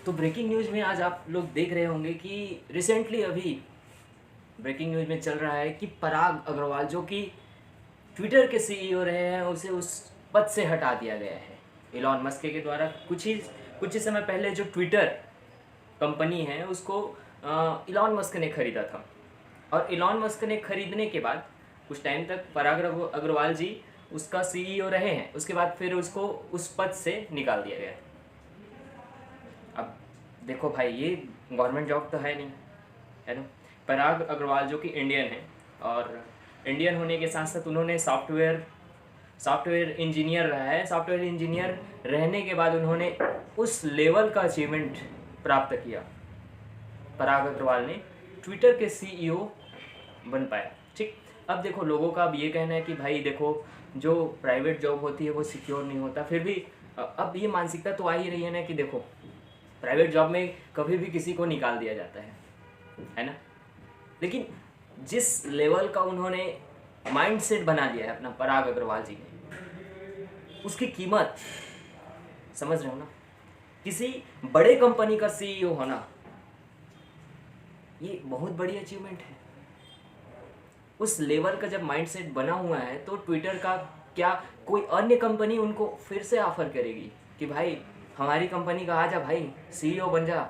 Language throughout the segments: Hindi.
तो ब्रेकिंग न्यूज़ में आज आप लोग देख रहे होंगे कि रिसेंटली अभी ब्रेकिंग न्यूज़ में चल रहा है कि पराग अग्रवाल जो कि ट्विटर के सीईओ रहे हैं उसे उस पद से हटा दिया गया है इलॉन मस्क के द्वारा। कुछ ही समय पहले जो ट्विटर कंपनी है उसको इलॉन मस्क ने खरीदा था, और इलॉन मस्क ने खरीदने के बाद कुछ टाइम तक पराग अग्रवाल जी उसका सीईओ रहे हैं। उसके बाद फिर उसको उस पद से निकाल दिया गया। अब देखो भाई, ये गवर्नमेंट जॉब तो है नहीं, है ना। पराग अग्रवाल जो कि इंडियन है, और इंडियन होने के साथ साथ उन्होंने सॉफ्टवेयर इंजीनियर रहा है। सॉफ्टवेयर इंजीनियर रहने के बाद उन्होंने उस लेवल का अचीवमेंट प्राप्त किया। पराग अग्रवाल ने ट्विटर के सीईओ बन पाया। ठीक, अब देखो लोगों का अब ये कहना है कि भाई देखो, जो प्राइवेट जॉब होती है वो सिक्योर नहीं होता। फिर भी अब ये मानसिकता तो आ ही रही है ना कि देखो, प्राइवेट जॉब में कभी भी किसी को निकाल दिया जाता है ना। लेकिन जिस लेवल का उन्होंने माइंडसेट बना लिया है अपना पराग अग्रवाल जी ने, उसकी कीमत समझ रहे हो ना। किसी बड़े कंपनी का सीईओ होना ये बहुत बड़ी अचीवमेंट है। उस लेवल का जब माइंडसेट बना हुआ है तो ट्विटर का क्या कोई अन्य कंपनी उनको फिर से ऑफर करेगी कि भाई हमारी कंपनी का आ जा, भाई सीईओ बन जा,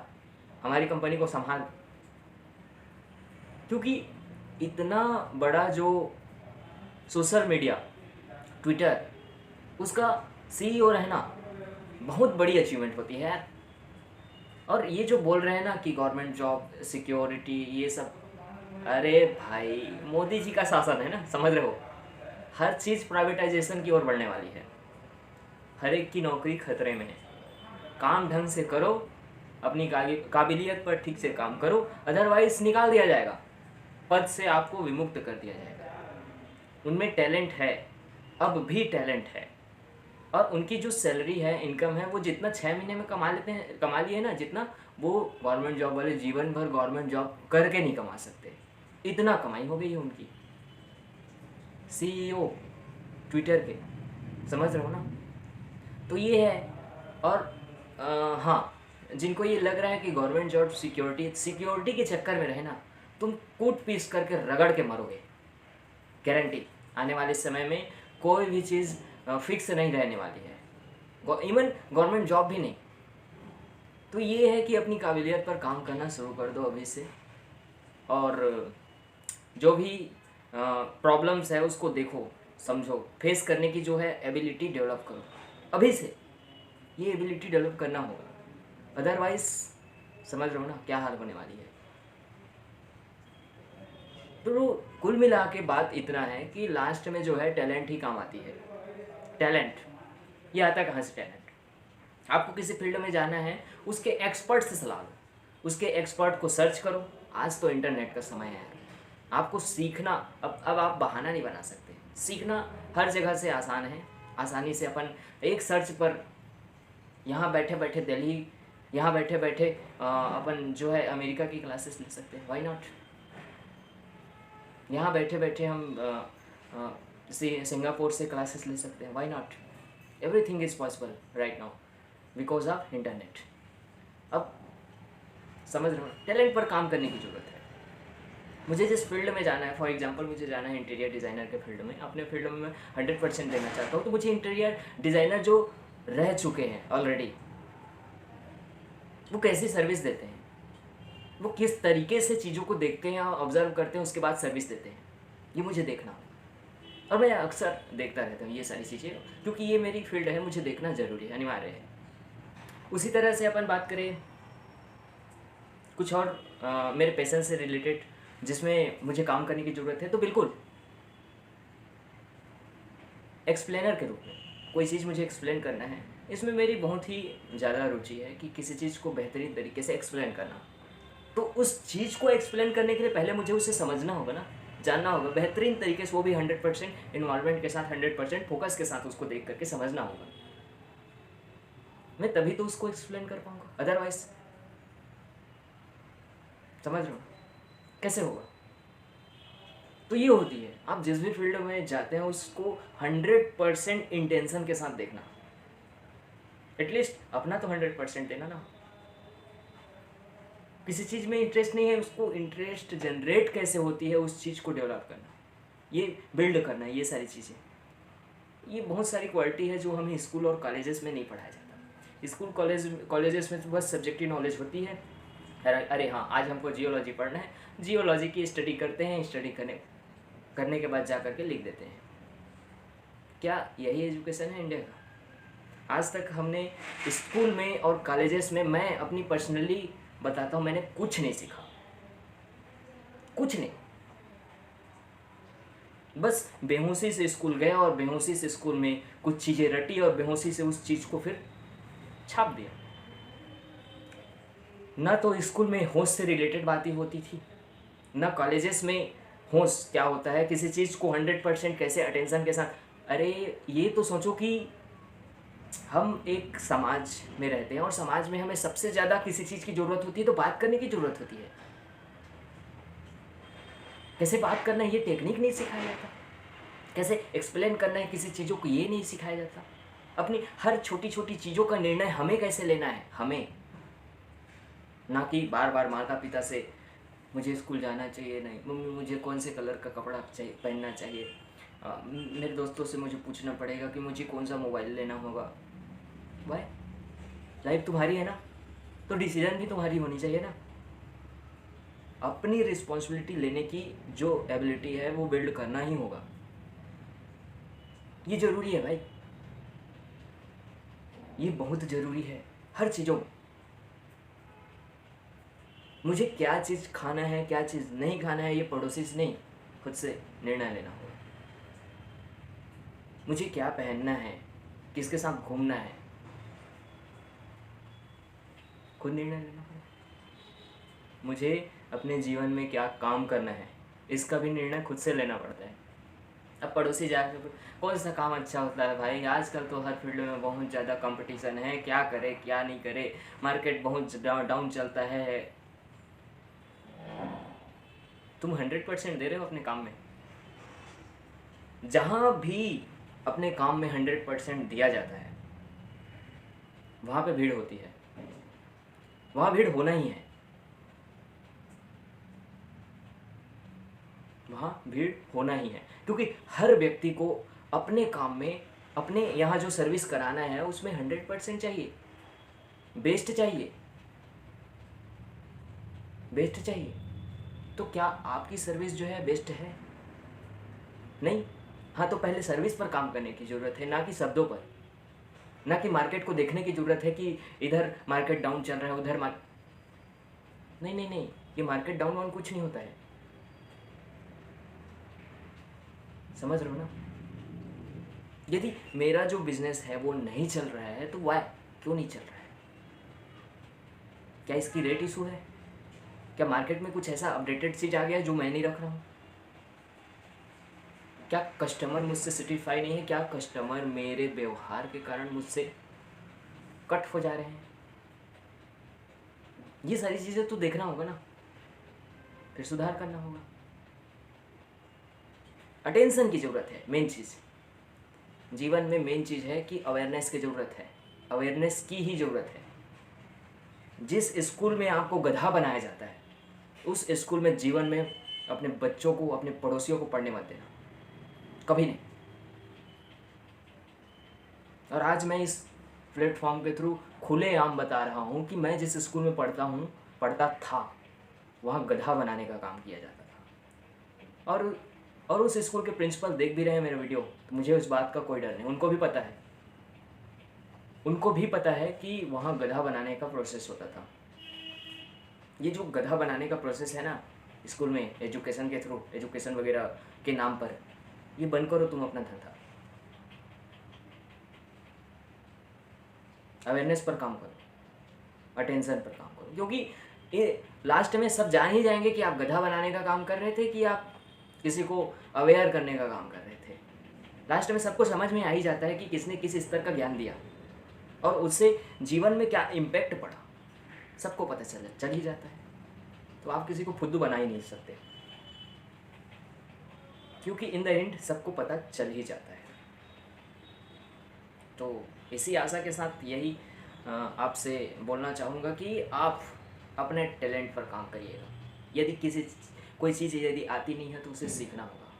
हमारी कंपनी को संभाल। क्योंकि इतना बड़ा जो सोशल मीडिया ट्विटर, उसका सीईओ रहना बहुत बड़ी अचीवमेंट होती है यार। और ये जो बोल रहे हैं ना कि गवर्नमेंट जॉब सिक्योरिटी ये सब, अरे भाई मोदी जी का शासन है ना, समझ रहे हो। हर चीज़ प्राइवेटाइजेशन की ओर बढ़ने वाली है। हर एक की नौकरी खतरे में है। काम ढंग से करो, अपनी काबिलियत पर ठीक से काम करो, अदरवाइज निकाल दिया जाएगा, पद से आपको विमुक्त कर दिया जाएगा। उनमें टैलेंट है, अब भी टैलेंट है, और उनकी जो सैलरी है, इनकम है, वो जितना 6 महीने में कमा लिए ना, जितना वो गवर्नमेंट जॉब वाले जीवन भर गवर्नमेंट जॉब करके नहीं कमा सकते, इतना कमाई हो गई है उनकी। सीईओ ट्विटर के, समझ रहे हो ना। तो ये है। और हाँ, जिनको ये लग रहा है कि गवर्नमेंट जॉब सिक्योरिटी के चक्कर में रहे ना, तुम कूट पीस करके रगड़ के मरोगे, गारंटी। आने वाले समय में कोई भी चीज़ फिक्स नहीं रहने वाली है, इवन गवर्नमेंट जॉब भी नहीं। तो ये है कि अपनी काबिलियत पर काम करना शुरू कर दो अभी से, और जो भी प्रॉब्लम्स है उसको देखो, समझो, फेस करने की जो है एबिलिटी डेवलप करो अभी से। ये एबिलिटी डेवलप करना होगा, अदरवाइज समझ रहे हो ना क्या हाल होने वाली है। तो कुल मिला के बात इतना है कि लास्ट में जो है टैलेंट ही काम आती है। टैलेंट ये आता कहाँ से? टैलेंट आपको किसी फील्ड में जाना है, उसके एक्सपर्ट से सलाह लो, उसके एक्सपर्ट को सर्च करो। आज तो इंटरनेट का समय है, आपको सीखना, अब आप बहाना नहीं बना सकते। सीखना हर जगह से आसान है, आसानी से अपन एक सर्च पर यहाँ बैठे बैठे दिल्ली, यहाँ बैठे बैठे अपन जो है अमेरिका की क्लासेस ले सकते हैं, वाई नॉट। यहाँ बैठे बैठे हम सिंगापुर से क्लासेस ले सकते हैं, why not. Everything is possible right now because of internet. अब समझ रहे हो, टैलेंट पर काम करने की ज़रूरत है। मुझे जिस फील्ड में जाना है, फॉर एग्जांपल मुझे जाना है इंटीरियर डिज़ाइनर के फील्ड में, अपने फील्ड में मैं 100% देना चाहता हूँ। तो मुझे इंटीरियर डिज़ाइनर जो रह चुके हैं ऑलरेडी, वो कैसी सर्विस देते हैं, वो किस तरीके से चीज़ों को देखते हैं और ऑब्जर्व करते हैं, उसके बाद सर्विस देते हैं, ये मुझे देखना हो। और मैं अक्सर देखता रहता हूँ ये सारी चीज़ें, क्योंकि ये मेरी फील्ड है, मुझे देखना ज़रूरी है, अनिवार्य है। उसी तरह से अपन बात करें कुछ और मेरे पैशन से रिलेटेड जिसमें मुझे काम करने की ज़रूरत है, तो बिल्कुल एक्सप्लेनर के रूप में कोई चीज़ मुझे एक्सप्लेन करना है, इसमें मेरी बहुत ही ज़्यादा रुचि है कि किसी चीज़ को बेहतरीन तरीके से एक्सप्लेन करना। तो उस चीज़ को एक्सप्लेन करने के लिए पहले मुझे उसे समझना होगा ना, जानना होगा बेहतरीन तरीके से, वो भी 100% इन्वॉल्वमेंट के साथ, 100% फोकस के साथ उसको देख करके समझना होगा। मैं तभी तो उसको एक्सप्लेन कर पाऊँगा, अदरवाइज समझ रहे हो कैसे होगा। तो ये होती है, आप जिस भी फील्ड में जाते हैं उसको 100% इंटेंशन के साथ देखना, एटलीस्ट अपना तो 100% देना ना। किसी चीज़ में इंटरेस्ट नहीं है, उसको इंटरेस्ट जनरेट कैसे होती है उस चीज़ को डेवलप करना, ये बिल्ड करना, ये सारी चीज़ें, ये बहुत सारी क्वालिटी है जो हमें स्कूल और कॉलेजेस में नहीं पढ़ाया जाता। स्कूल कॉलेजेस में तो बस सब्जेक्टिव नॉलेज होती है। अरे हाँ, आज हमको जियोलॉजी पढ़ना है, जियोलॉजी की स्टडी करते हैं, स्टडी करने के बाद जा करके लिख देते हैं। क्या यही एजुकेशन है इंडिया का? आज तक हमने स्कूल में और कॉलेजेस में, मैं अपनी पर्सनली बताता हूँ, मैंने कुछ नहीं सीखा, कुछ नहीं। बस बेहोशी से स्कूल गया और बेहोशी से स्कूल में कुछ चीज़ें रटी और बेहोशी से उस चीज़ को फिर छाप दिया। ना तो स्कूल में होश से रिलेटेड बातें होती थी, ना कॉलेजेस में होश क्या होता है, किसी चीज़ को 100% कैसे अटेंशन के साथ। अरे ये तो सोचो कि हम एक समाज में रहते हैं और समाज में हमें सबसे ज़्यादा किसी चीज़ की ज़रूरत होती है तो बात करने की ज़रूरत होती है। कैसे बात करना है ये टेक्निक नहीं सिखाया जाता, कैसे एक्सप्लेन करना है किसी चीज़ों को ये नहीं सिखाया जाता। अपनी हर छोटी छोटी चीज़ों का निर्णय हमें कैसे लेना है, हमें, ना कि बार बार माता पिता से मुझे स्कूल जाना चाहिए, नहीं मम्मी मुझे कौन से कलर का कपड़ा चाहिए, पहनना चाहिए, मेरे दोस्तों से मुझे पूछना पड़ेगा कि मुझे कौन सा मोबाइल लेना होगा। भाई लाइफ तुम्हारी है ना, तो डिसीजन भी तुम्हारी होनी चाहिए ना। अपनी रिस्पॉन्सिबिलिटी लेने की जो एबिलिटी है वो बिल्ड करना ही होगा, ये ज़रूरी है भाई, ये बहुत ज़रूरी है हर चीज़ों में। मुझे क्या चीज़ खाना है, क्या चीज़ नहीं खाना है, ये पड़ोसी से नहीं, खुद से निर्णय लेना होगा। मुझे क्या पहनना है, किसके साथ घूमना है, खुद निर्णय लेना होगा। मुझे अपने जीवन में क्या काम करना है, इसका भी निर्णय खुद से लेना पड़ता है। अब पड़ोसी जाकर कौन सा काम अच्छा होता है भाई, आजकल तो हर फील्ड में बहुत ज़्यादा कंपटीशन है, क्या करे क्या नहीं करे, मार्केट बहुत डाउन चलता है। तुम 100% दे रहे हो अपने काम में, जहाँ भी अपने काम में 100% दिया जाता है वहाँ पे भीड़ होती है, वहाँ भीड़ होना ही है, वहाँ भीड़ होना ही है, क्योंकि हर व्यक्ति को अपने काम में, अपने यहाँ जो सर्विस कराना है उसमें 100% चाहिए, बेस्ट चाहिए, बेस्ट चाहिए। तो क्या आपकी सर्विस जो है बेस्ट है? नहीं। हाँ, तो पहले सर्विस पर काम करने की ज़रूरत है, ना कि शब्दों पर, ना कि मार्केट को देखने की ज़रूरत है कि इधर मार्केट डाउन चल रहा है, उधर नहीं नहीं नहीं, ये मार्केट डाउन वाउन कुछ नहीं होता है, समझ रहे हो ना। यदि मेरा जो बिजनेस है वो नहीं चल रहा है तो वाई, क्यों नहीं चल रहा है? क्या इसकी रेट इशू है? क्या मार्केट में कुछ ऐसा अपडेटेड चीज़ आ गया है जो मैं नहीं रख रहा हूँ? क्या कस्टमर मुझसे सेटिस्फाई नहीं है? क्या कस्टमर मेरे व्यवहार के कारण मुझसे कट हो जा रहे हैं? ये सारी चीज़ें तो देखना होगा ना, फिर सुधार करना होगा। अटेंशन की ज़रूरत है, मेन चीज़ जीवन में मेन चीज़ है कि अवेयरनेस की ज़रूरत है, अवेयरनेस की ही ज़रूरत है। जिस स्कूल में आपको गधा बनाया जाता है उस स्कूल में जीवन में अपने बच्चों को, अपने पड़ोसियों को पढ़ने मत देना, कभी नहीं। और आज मैं इस प्लेटफॉर्म के थ्रू खुलेआम बता रहा हूँ कि मैं जिस स्कूल में पढ़ता था वहाँ गधा बनाने का काम किया जाता था। और उस स्कूल के प्रिंसिपल देख भी रहे हैं मेरे वीडियो, तो मुझे उस बात का कोई डर नहीं। उनको भी पता है, उनको भी पता है कि वहाँ गधा बनाने का प्रोसेस होता था। ये जो गधा बनाने का प्रोसेस है ना स्कूल में, एजुकेशन के थ्रू, एजुकेशन वगैरह के नाम पर, ये बंद करो तुम अपना धंधा, अवेयरनेस पर काम करो, अटेंशन पर काम करो। क्योंकि ये लास्ट में सब जान ही जाएंगे कि आप गधा बनाने का काम कर रहे थे कि आप किसी को अवेयर करने का काम कर रहे थे। लास्ट में सबको समझ में आ ही जाता है कि किसने किस स्तर का ज्ञान दिया और उससे जीवन में क्या इम्पैक्ट पड़ा, सबको पता चल ही जाता है। तो आप किसी को फुद्दू बना ही नहीं सकते, क्योंकि इन द एंड सबको पता चल ही जाता है। तो इसी आशा के साथ यही आपसे बोलना चाहूँगा कि आप अपने टैलेंट पर काम करिएगा। यदि कोई चीज़ यदि आती नहीं है तो उसे सीखना होगा,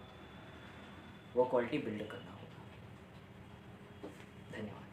वो क्वालिटी बिल्ड करना होगा। धन्यवाद।